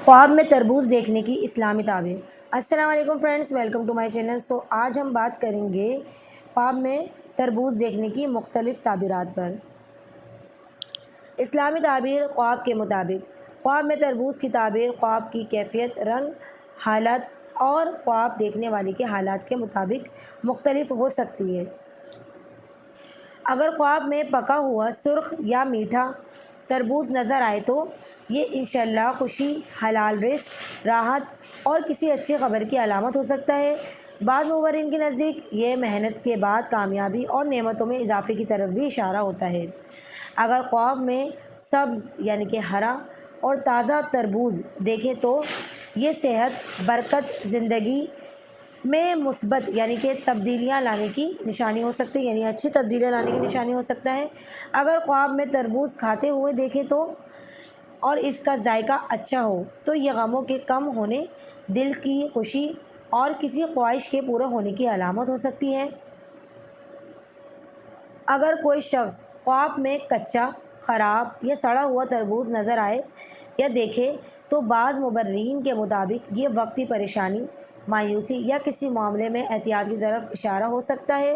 خواب میں تربوز دیکھنے کی اسلامی تعبیر۔ السلام علیکم friends, welcome to my channel. آج ہم بات کریں گے خواب میں تربوز دیکھنے کی مختلف تعبیرات پر۔ اسلامی تعبیر خواب کے مطابق۔ خواب میں تربوز کی تعبیر خواب کی کیفیت، رنگ، حالت اور خواب دیکھنے والے کے حالات کے مطابق مختلف ہو سکتی ہے۔ اگر خواب میں پکا ہوا سرخ یا میٹھا تربوز نظر آئے تو یہ انشاءاللہ خوشی، حلال رزق، راحت اور کسی اچھی خبر کی علامت ہو سکتا ہے۔ بعض مورخین کے نزدیک یہ محنت کے بعد کامیابی اور نعمتوں میں اضافے کی طرف بھی اشارہ ہوتا ہے۔ اگر خواب میں سبز یعنی کہ ہرا اور تازہ تربوز دیکھیں تو یہ صحت، برکت، زندگی میں مثبت یعنی کہ تبدیلیاں لانے کی نشانی ہو سکتی ہے، یعنی اچھی تبدیلیاں لانے کی نشانی ہو سکتا ہے۔ اگر خواب میں تربوز کھاتے ہوئے دیکھیں تو اور اس کا ذائقہ اچھا ہو تو یہ غموں کے کم ہونے، دل کی خوشی اور کسی خواہش کے پورا ہونے کی علامت ہو سکتی ہے۔ اگر کوئی شخص خواب میں کچا، خراب یا سڑا ہوا تربوز نظر آئے یا دیکھے تو بعض مبررین کے مطابق یہ وقتی پریشانی، مایوسی یا کسی معاملے میں احتیاط کی طرف اشارہ ہو سکتا ہے۔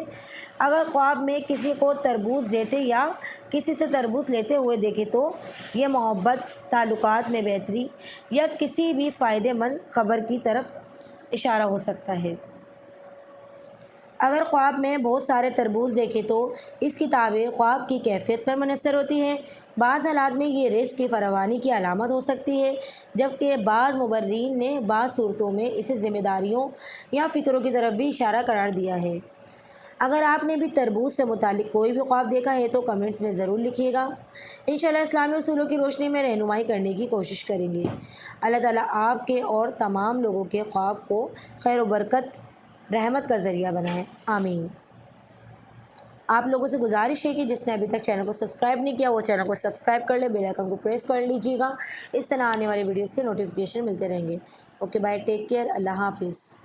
اگر خواب میں کسی کو تربوز دیتے یا کسی سے تربوز لیتے ہوئے دیکھے تو یہ محبت، تعلقات میں بہتری یا کسی بھی فائدہ مند خبر کی طرف اشارہ ہو سکتا ہے۔ اگر خواب میں بہت سارے تربوز دیکھے تو اس کی تعبیر خواب کی کیفیت پر منحصر ہوتی ہے۔ بعض حالات میں یہ رزق کی فراوانی کی علامت ہو سکتی ہے، جبکہ بعض مبررین نے بعض صورتوں میں اسے ذمہ داریوں یا فکروں کی طرف بھی اشارہ قرار دیا ہے۔ اگر آپ نے بھی تربوز سے متعلق کوئی بھی خواب دیکھا ہے تو کمنٹس میں ضرور لکھیے گا۔ انشاءاللہ اسلامی اصولوں کی روشنی میں رہنمائی کرنے کی کوشش کریں گے۔ اللہ تعالیٰ آپ کے اور تمام لوگوں کے خواب کو خیر و برکت، رحمت کا ذریعہ بنائے، آمین۔ آپ لوگوں سے گزارش ہے کہ جس نے ابھی تک چینل کو سبسکرائب نہیں کیا وہ چینل کو سبسکرائب کر لے، بیل آئیکن کو پریس کر لیجیے گا۔ اس طرح آنے والی ویڈیوز کے نوٹیفیکیشن ملتے رہیں گے۔ اوکے بائے، ٹیک کیئر، اللہ حافظ۔